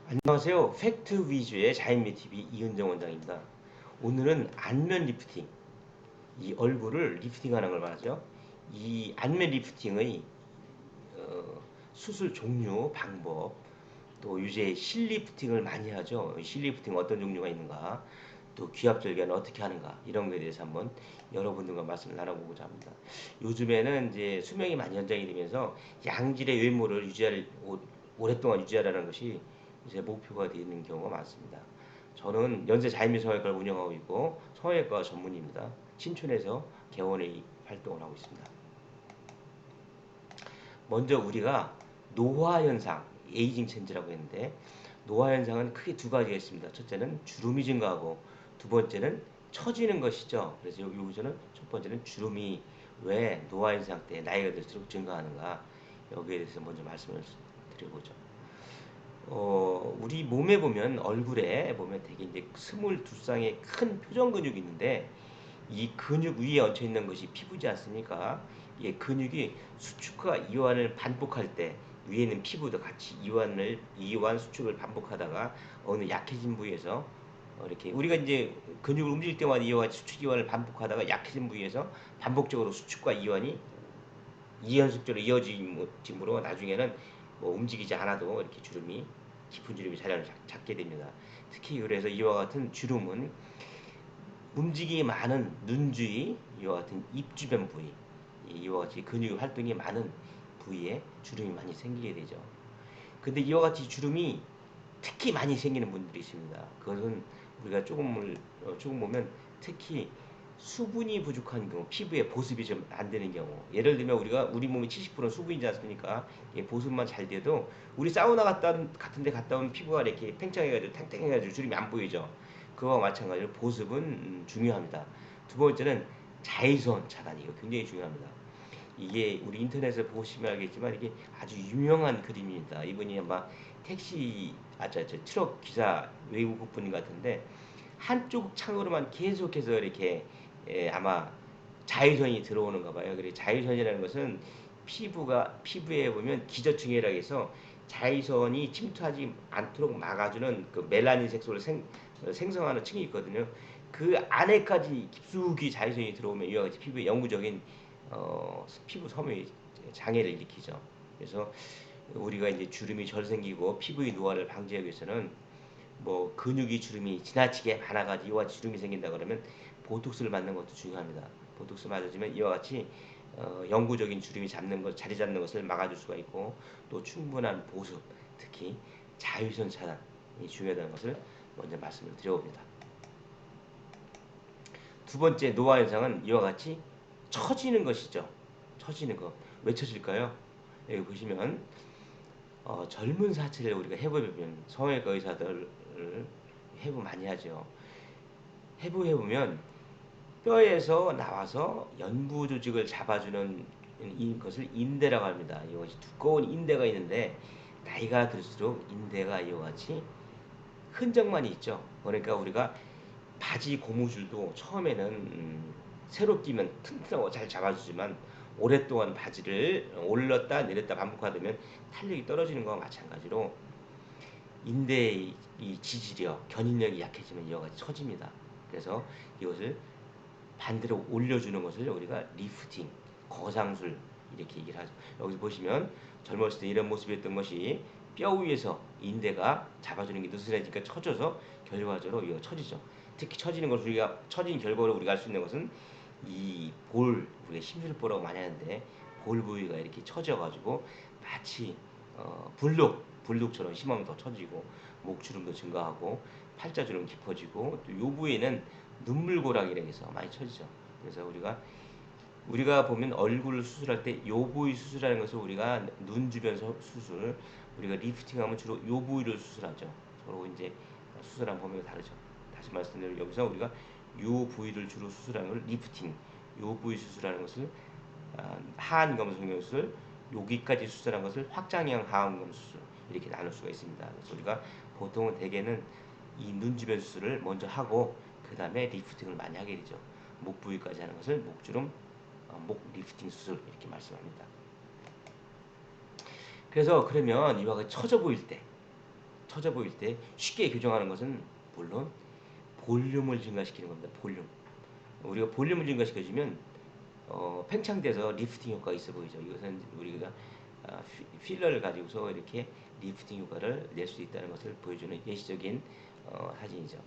안녕하세요. 팩트 위주의 자인미 TV 이은정 원장입니다. 오늘은 안면 리프팅, 이 얼굴을 리프팅하는 걸 말하죠. 이 안면 리프팅의 수술 종류, 방법, 또 요새 실리프팅을 많이 하죠. 실리프팅 어떤 종류가 있는가, 또 귀압절개는 어떻게 하는가 이런 거에 대해서 한번 여러분들과 말씀을 나눠보고자 합니다. 요즘에는 이제 수명이 많이 연장이 되면서 양질의 외모를 오랫동안 유지하라는 것이 이제 목표가 되는 경우가 많습니다. 저는 연세 자연미 성형외과를 운영하고 있고 성형외과 전문입니다. 신촌에서 개원의 활동을 하고 있습니다. 먼저 우리가 노화 현상, 에이징 체인지라고 했는데 노화 현상은 크게 두 가지가 있습니다. 첫째는 주름이 증가하고 두 번째는 처지는 것이죠. 그래서 여기서는 첫 번째는 주름이 왜 노화 현상 때 나이가 들수록 증가하는가 여기에 대해서 먼저 말씀을 드려보죠. 우리 몸에 보면 얼굴에 보면 되게 이제 22쌍의 큰 표정 근육이 있는데 이 근육 위에 얹혀 있는 것이 피부지 않습니까? 이 근육이 수축과 이완을 반복할 때 위에 있는 피부도 같이 이완 수축을 반복하다가 어느 약해진 부위에서 이렇게 우리가 이제 근육을 움직일 때마다 이와 같이 수축 이완을 반복하다가 약해진 부위에서 반복적으로 수축과 이완이 이연속적으로 이어짐으로 나중에는 뭐 움직이지 않아도 이렇게 주름이 깊은 주름이 자리를 잡게 됩니다. 특히 그래서 이와 같은 주름은 움직임이 많은 눈 주위, 이와 같은 입 주변 부위, 이와 같이 근육의 활동이 많은 부위에 주름이 많이 생기게 되죠. 근데 이와 같이 주름이 특히 많이 생기는 분들이 있습니다. 그것은 우리가 조금 보면 특히 수분이 부족한 경우, 피부에 보습이 좀 안 되는 경우. 예를 들면 우리 몸의 70%는 수분이지 않습니까? 보습만 잘 돼도 우리 사우나 같은 데 갔다 온 피부가 이렇게 팽창해가지고 탱탱해가지고 주름이 안 보이죠. 그와 마찬가지로 보습은 중요합니다. 두 번째는 자외선 차단, 이거 굉장히 중요합니다. 이게 우리 인터넷에 보시면 알겠지만 이게 아주 유명한 그림입니다. 이분이 아마 트럭 기사 외국 분 같은데 한쪽 창으로만 계속해서 이렇게 아마 자외선이 들어오는가 봐요. 그래 자외선이라는 것은 피부에 보면 기저층이라고 해서 자외선이 침투하지 않도록 막아주는 그 멜라닌 색소를 생성하는 층이 있거든요. 그 안에까지 깊숙이 자외선이 들어오면 이와 같이 피부에 영구적인 피부 섬유 장애를 일으키죠. 그래서 우리가 이제 주름이 덜 생기고 피부의 노화를 방지하기 위해서는 뭐 근육이 주름이 지나치게 많아가지고 이와 같이 주름이 생긴다 그러면 보톡스를 맞는 것도 중요합니다. 보톡스 맞아주면 이와 같이 영구적인 주름이 자리 잡는 것을 막아줄 수가 있고 또 충분한 보습, 특히 자외선 차단이 중요하다는 것을 먼저 말씀을 드려봅니다. 두 번째 노화 현상은 이와 같이 처지는 것이죠. 처지는 거. 왜 처질까요? 여기 보시면 젊은 사체를 우리가 해부해보면 성형외과 의사들 해부 많이 하죠. 해부해보면 뼈에서 나와서 연부 조직을 잡아주는 이것을 인대라고 합니다. 이것이 두꺼운 인대가 있는데 나이가 들수록 인대가 이와 같이 흔적만 있죠. 그러니까 우리가 바지 고무줄도 처음에는 새로 끼면 튼튼하고 잘 잡아주지만 오랫동안 바지를 올렸다 내렸다 반복하다 보면 탄력이 떨어지는 것과 마찬가지로 인대의 이 지지력, 견인력이 약해지면 이와 같이 처집니다. 그래서 이것을 반대로 올려주는 것을 우리가 리프팅, 거상술 이렇게 얘기를 하죠. 여기서 보시면 젊었을 때 이런 모습이었던 것이 뼈 위에서 인대가 잡아주는 게 느슨해지니까 처져서 결과적으로 이거 처지죠. 특히 처지는 것을 우리가 처진 결과로 우리가 알 수 있는 것은 우리가 심술보라고 많이 하는데 볼 부위가 이렇게 처져가지고 마치 불독처럼 심하면 더 처지고 목주름도 증가하고 팔자주름 깊어지고 또 요 부위에는 눈물고랑이라고 해서 많이 처지죠. 그래서 우리가 보면 얼굴을 수술할 때 요 부위 수술하는 것을 우리가 눈 주변 수술, 우리가 리프팅하면 주로 요 부위를 수술하죠. 서로 이제 수술한 범위가 다르죠. 다시 말씀드리면 여기서 우리가 요 부위를 주로 수술하는 걸 리프팅, 요 부위 수술하는 것을 하안검 수술, 여기까지 수술한 것을 확장형 하안검 수술 이렇게 나눌 수가 있습니다. 그래서 우리가 보통은 대개는 이 눈 주변 수술을 먼저 하고 그 다음에 리프팅을 많이 하게 되죠. 목 부위까지 하는 것을 목주름 목 리프팅 수술 이렇게 말씀합니다. 그래서 그러면 이와 같이 처져 보일 때 처져 보일 때 쉽게 교정하는 것은 물론 볼륨을 증가시키는 겁니다. 볼륨. 우리가 볼륨을 증가시켜주면 팽창돼서 리프팅 효과가 있어 보이죠. 이것은 우리가 필러를 가지고서 이렇게 리프팅 효과를 낼 수 있다는 것을 보여주는 예시적인 사진이죠.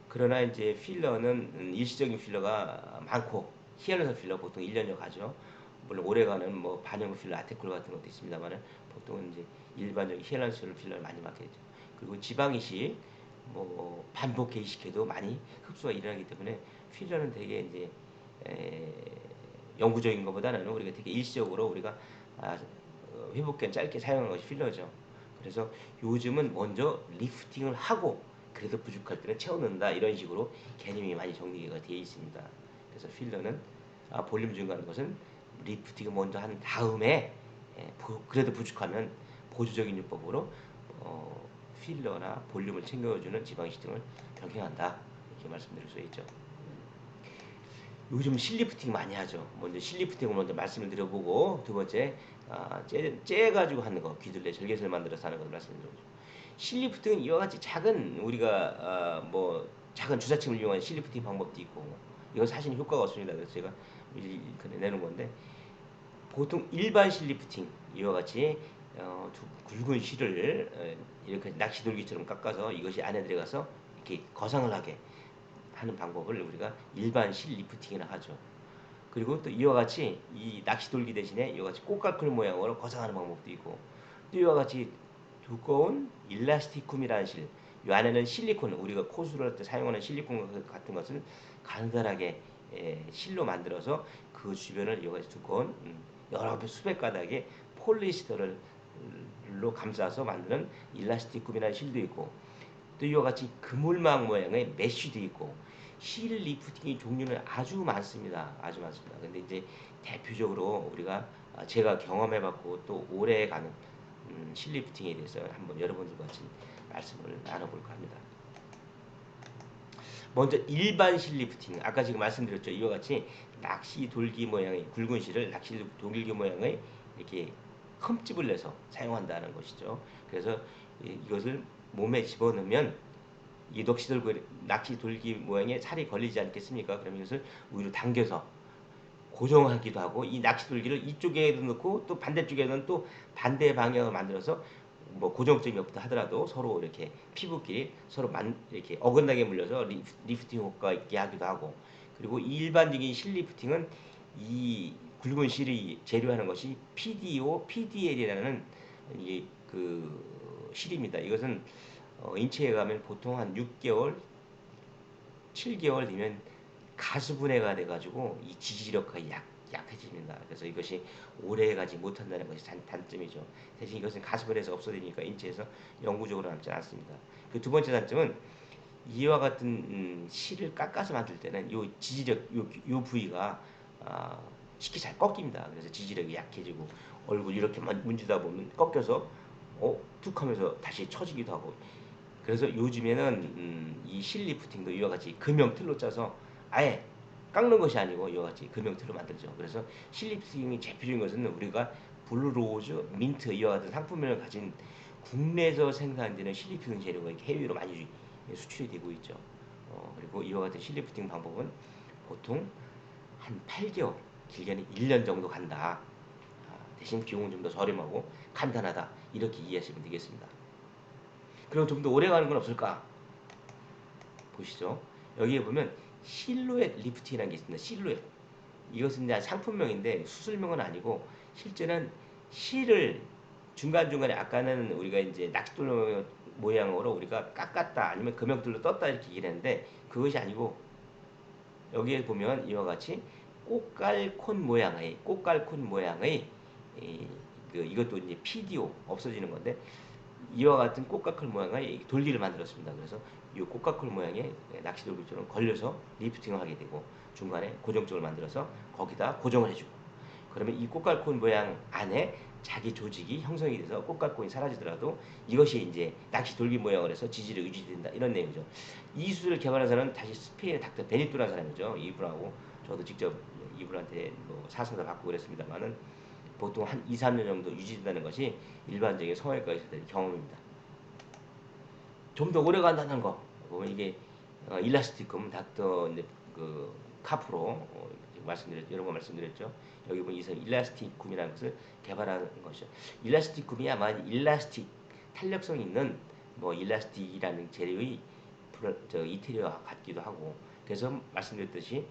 그러나 이제 필러는 일시적인 필러가 많고 히알루론 필러 보통 1년여 가죠. 물론 오래가는 뭐 반영 필러, 아테콜 같은 것도 있습니다만은 보통은 이제 일반적인 히알루론 필러를 많이 맞게 되죠. 그리고 지방 이식, 뭐 반복 이식해도 많이 흡수가 일어나기 때문에 필러는 되게 이제 영구적인 것보다는 우리가 되게 일시적으로 우리가 회복기간 짧게 사용하는 것이 필러죠. 그래서 요즘은 먼저 리프팅을 하고 그래도 부족할 때는 채워넣는다 이런 식으로 개념이 많이 정리가 되어 있습니다. 그래서 필러는 볼륨 증가하는 것은 리프팅을 먼저 한 다음에 그래도 부족하면 보조적인 요법으로 필러나 볼륨을 챙겨주는 지방이식 등을 병행한다 이렇게 말씀드릴 수 있죠. 요즘 실리프팅 많이 하죠. 먼저 실리프팅을 먼저 말씀을 드려보고 두 번째 째가지고 하는 거 귀들레 절개설 만들어서 하는 것을 말씀드려보죠. 실리프팅은 이와 같이 작은 우리가 뭐 작은 주사침을 이용한 실리프팅 방법도 있고 이건 사실 효과가 없습니다. 그래서 제가 내는 건데 보통 일반 실리프팅 이와 같이 굵은 실을 이렇게 낚시돌기처럼 깎아서 이것이 안에 들어가서 이렇게 거상을 하게 하는 방법을 우리가 일반 실 리프팅이라 하죠. 그리고 또 이와 같이 이 낚시돌기 대신에 이와 같이 꽃갈콘 모양으로 거상하는 방법도 있고 또 이와 같이 두꺼운 일라스티쿰이라는 실, 이 안에는 실리콘, 우리가 코수를 할 때 사용하는 실리콘 같은 것을 가느다랗게 실로 만들어서 그 주변을 이와 같이 두꺼운 여러 수백 가닥의 폴리스터를 로 감싸서 만드는 일라스티쿰이라는 실도 있고 또 이와 같이 그물망 모양의 메쉬도 있고 실 리프팅의 종류는 아주 많습니다. 아주 많습니다. 근데 이제 대표적으로 우리가 제가 경험해봤고 또 오래가는 실 리프팅에 대해서 한번 여러분들과 같이 말씀을 나눠볼까 합니다. 먼저 일반 실 리프팅, 아까 지금 말씀드렸죠. 이와 같이 낚시 돌기 모양의 굵은 실을 낚시 돌기 모양의 이렇게 흠집을 내서 사용한다는 것이죠. 그래서 이것을 몸에 집어넣으면 이 낚시 돌기 모양의 살이 걸리지 않겠습니까? 그러면 이것을 위로 당겨서 고정하기도 하고 이 낚시 돌기를 이쪽에도 넣고 또 반대쪽에는 또 반대 방향을 만들어서 뭐 고정점이 없다 하더라도 서로 이렇게 피부끼리 서로 이렇게 어긋나게 물려서 리프팅 효과 있게 하기도 하고 그리고 일반적인 실리프팅은 이 굵은 실이 재료하는 것이 PDO, PDL이라는 그 실입니다. 이것은 인체에 가면 보통 한 6개월, 7개월 되면 가수분해가 돼가지고 이 지지력과 약해집니다. 그래서 이것이 오래 가지 못한다는 것이 단점이죠. 대신 이것은 가수분해에서 없어지니까 인체에서 영구적으로 남지 않습니다. 그 두 번째 단점은 이와 같은 실을 깎아서 만들 때는 요 지지력, 요 부위가 쉽게 잘 꺾입니다. 그래서 지지력이 약해지고 얼굴 이렇게 문지다 보면 꺾여서 툭 하면서 다시 처지기도 하고 그래서 요즘에는 이 실리프팅도 이와 같이 금형틀로 짜서 아예 깎는 것이 아니고 이와 같이 금형틀로 만들죠. 그래서 실리프팅이 대표적인 것은 우리가 블루로즈, 민트 이와 같은 상품명을 가진 국내에서 생산되는 실리프팅 재료가 해외로 많이 수출이 되고 있죠. 그리고 이와 같은 실리프팅 방법은 보통 한 8개월, 길게는 1년 정도 간다. 대신 비용은 좀 더 저렴하고 간단하다. 이렇게 이해하시면 되겠습니다. 그럼 좀 더 오래 가는 건 없을까? 보시죠. 여기에 보면 실루엣 리프팅이라는 게 있습니다. 실루엣. 이것은 이제 상품명인데 수술명은 아니고 실제는 실을 중간중간에 아까는 우리가 이제 낚싯돌 모양으로 우리가 깎았다 아니면 금형돌로 떴다 이렇게 얘기를 했는데 그것이 아니고 여기에 보면 이와 같이 꽃갈콘 모양의 이것도 이제 PDO 없어지는 건데 이와 같은 꽃가클 모양의 돌기를 만들었습니다. 그래서 이 꽃가클 모양의 낚시돌기처럼 걸려서 리프팅을 하게 되고 중간에 고정적을 만들어서 거기다 고정을 해주고 그러면 이 꽃갈콘 모양 안에 자기 조직이 형성이 돼서 꽃갈콘이 사라지더라도 이것이 이제 낚시 돌기 모양을 해서 지지력이 유지된다 이런 내용이죠. 이 수술을 개발한 사람은 다시 스페인의 닥터 베니토라는 사람이죠. 이분하고 저도 직접 이분한테 뭐 사서도 받고 그랬습니다만은 보통 한 2, 3년 정도 유지된다는 것이 일반적인 성형외과 의사들의 경험입니다. 좀 더 오래 간다는 거 보면 이게 일라스티쿰 닥터 이제 그 카프로 여러 번 말씀드렸죠. 여기 보면 이서 일라스티쿰이라는 것을 개발하는 것이죠. 일라스티쿰이 아마 일라스틱 탄력성 있는 뭐 일라스틱이라는 재료의 이태리와 같기도 하고 그래서 말씀드렸듯이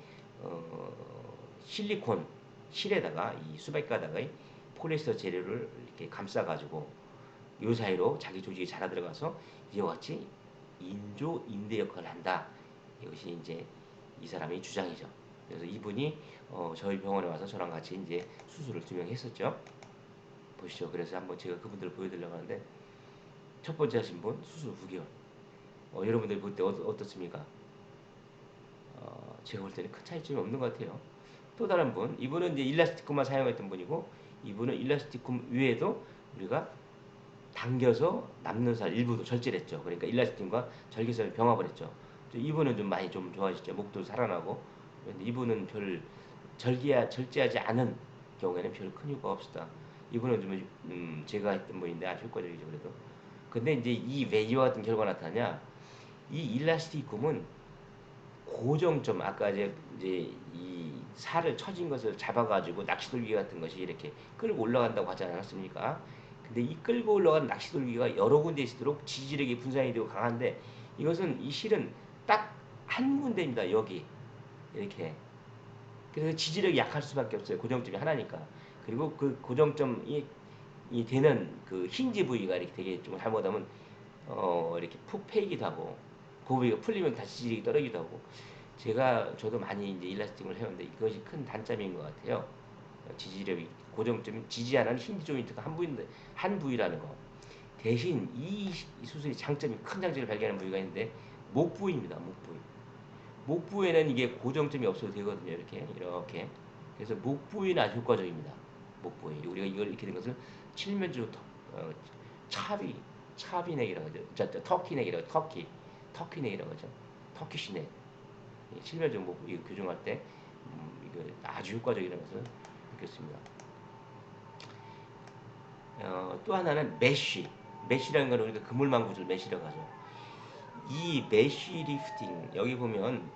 실리콘 실에다가 이 수백 가닥의 폴리에스터 재료를 이렇게 감싸 가지고 요 사이로 자기 조직이 자라 들어가서 이와 같이 인조 인대 역할을 한다. 이것이 이제 이 사람의 주장이죠. 그래서 이분이 저희 병원에 와서 저랑 같이 이제 수술을 2명 했었죠. 보시죠. 그래서 한번 제가 그분들을 보여드리려고 하는데 첫 번째 하신 분 수술 9개월. 여러분들 볼 때 어떻습니까? 제가 볼 때는 큰 차이점이 없는 것 같아요. 또 다른 분, 이분은 이제 일라스티쿰만 사용했던 분이고, 이분은 일라스티쿰 위에도 우리가 당겨서 남는 살 일부도 절제를 했죠. 그러니까 일라스틴과 절개선을 병합을 했죠. 이분은 좀 많이 좀 좋아지죠. 목도 살아나고. 근데 이분은 별 절제하지 않은 경우에는 별 큰 효과가 없었다. 이분은 좀 제가 했던 분인데 아주 효과적이죠. 그래도. 근데 이제 왜 이와 같은 결과가 나타나냐? 이 일라스티쿰은 고정점 아까 이제 이 살을 처진 것을 잡아가지고 낚시돌기 같은 것이 이렇게 끌고 올라간다고 하지 않았습니까? 근데 이 끌고 올라가는 낚시돌기가 여러 군데 있도록 지지력이 분산이 되고 강한데 이것은 이 실은 딱 한 군데입니다. 여기 이렇게 그래서 지지력이 약할 수밖에 없어요. 고정점이 하나니까. 그리고 그 고정점이 되는 그 힌지 부위가 이렇게 되게 좀 잘못하면 이렇게 푹 패이기도 하고 그 부위가 풀리면 다시 지지력이 떨어지기도 하고 저도 많이 이제 일라스틱을 해왔는데 이것이 큰 단점인 것 같아요. 지지력이 고정점이 지지하는 힌지 조인트가 한 부위라는 거. 대신 이 수술의 장점이 큰 장점을 발견하는 부위가 있는데 목 부위입니다. 목 부위. 목 부위에는 이게 고정점이 없어도 되거든요. 이렇게. 그래서 목 부위는 아주 효과적입니다. 목 부위. 우리가 이걸 이렇게 된 것을 칠면조 차비넥이라고 하죠. 터키넥이라고 터키넥이라고 하죠. 터키시넥. 칠면조 목 이거 교정할 때 이거 아주 효과적이라는 것을 느꼈습니다. 또 하나는 메쉬라는 건 우리가 그물망 구슬 메쉬라고 하죠. 이 메쉬 리프팅 여기 보면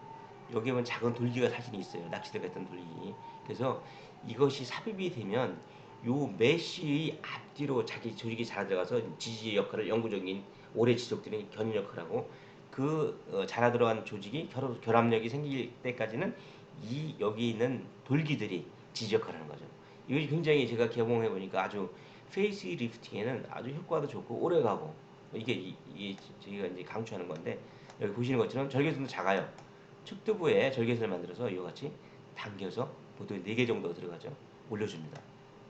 작은 돌기가 사진이 있어요. 낚시대 같은 돌기. 그래서 이것이 삽입이 되면 요 메쉬의 앞뒤로 자기 조직이 잘 들어가서 지지 역할을 영구적인 오래 지속되는 견인 역할을 하고 자라 들어간 조직이 결합력이 생길 때까지는 여기 있는 돌기들이 지지 역할을 하는 거죠. 이것이 굉장히 제가 개봉해 보니까 아주 페이스 리프팅에는 아주 효과도 좋고 오래 가고 이게 저희가 이제 강추하는 건데 여기 보시는 것처럼 절개선도 작아요. 측두부에 절개선을 만들어서 이와 같이 당겨서 보통 4개 정도 들어가죠. 올려줍니다.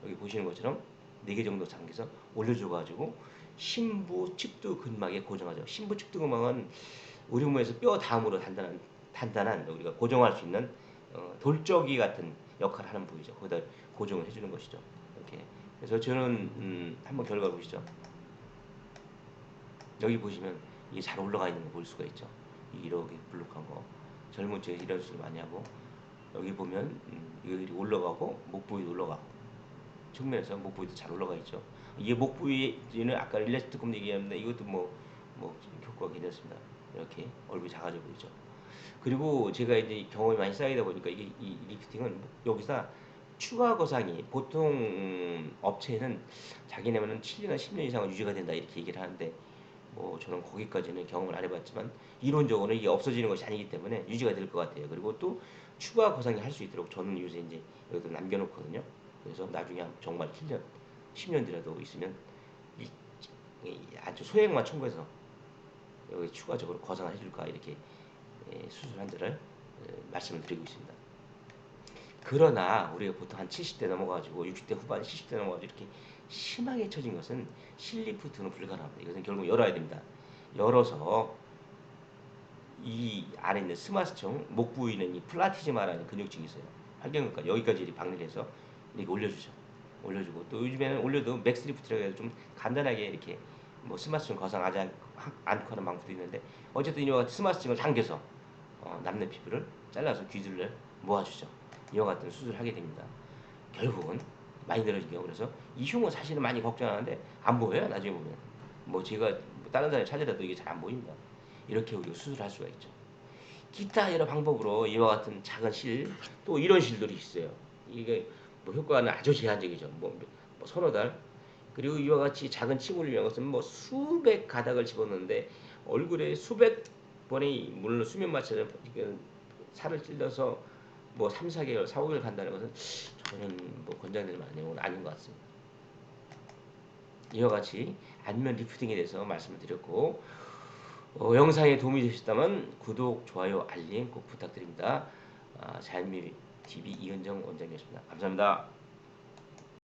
여기 보시는 것처럼 4개 정도 당겨서 올려줘가지고 심부 측두 근막에 고정하죠. 심부 측두 근막은 우리 몸에서 뼈 다음으로 단단한 우리가 고정할 수 있는 돌적이 같은 역할을 하는 부위죠. 거기다 고정을 해주는 것이죠. 이렇게. 그래서 저는 한번 결과 보시죠. 여기 보시면 이게 잘 올라가 있는 거 볼 수가 있죠. 이렇게 블록한 거. 젊은 층에 이런 수를 많이 하고 여기 보면 이게 올라가고 목 부위도 올라가고 측면에서 목 부위도 잘 올라가 있죠. 이게 목 부위는 아까 일라스틱 얘기했는데 이것도 뭐 효과가 괜찮습니다. 이렇게 얼굴이 작아져 보이죠. 그리고 제가 이제 경험이 많이 쌓이다 보니까 이 리프팅은 여기서 추가 거상이 보통 업체는 자기네는 7년이나 10년 이상은 유지가 된다 이렇게 얘기를 하는데 뭐 저는 거기까지는 경험을 안 해봤지만 이론적으로는 이게 없어지는 것이 아니기 때문에 유지가 될 것 같아요. 그리고 또 추가 거상이 할 수 있도록 저는 요새 이제 여기다 남겨놓거든요. 그래서 나중에 정말 7년, 10년 뒤라도 있으면 아주 소액만 청구해서 여기 추가적으로 거상을 해줄까 이렇게 수술한 데를 말씀을 드리고 있습니다. 그러나 우리가 보통 한 70대 넘어가지고 60대 후반, 70대 넘어가지고 이렇게 심하게 처진 것은 실리프트는 불가능합니다. 이것은 결국 열어야 됩니다. 열어서 이 안에 있는 스마스층, 목 부위에 있는 이 플라티지마라는 근육층이 있어요. 활경근과 여기까지 박리를 해서 이렇게 올려주죠. 올려주고 또 요즘에는 올려도 맥스리프트라고 해서 좀 간단하게 이렇게 뭐 스마스층 거상하지 않고 하는 방법도 있는데 어쨌든 이와 같은 스마스층을 당겨서 남는 피부를 잘라서 귀들을 모아주죠. 이와 같은 수술을 하게 됩니다. 결국은 많이 늘어지죠. 그래서 이 흉은 사실은 많이 걱정하는데 안 보여요. 나중에 보면. 뭐 제가 다른 사람이 찾으려도 이게 잘 안 보입니다. 이렇게 우리가 수술할 수가 있죠. 기타 여러 방법으로 이와 같은 작은 실, 또 이런 실들이 있어요. 이게 뭐 효과는 아주 제한적이죠. 뭐 서너 달. 그리고 이와 같이 작은 침울을 위한 것은 뭐 수백 가닥을 집어넣는데 얼굴에 수백 번의 물론 수면 마취를 살을 찔러서 뭐 3, 4개월, 4, 5개월 간다는 것은 저는 뭐 권장되는 내용은 아닌 것 같습니다. 이와 같이 안면 리프팅에 대해서 말씀을 드렸고 영상에 도움이 되셨다면 구독, 좋아요, 알림 꼭 부탁드립니다. 자연미 TV 이은정 원장이었습니다. 감사합니다.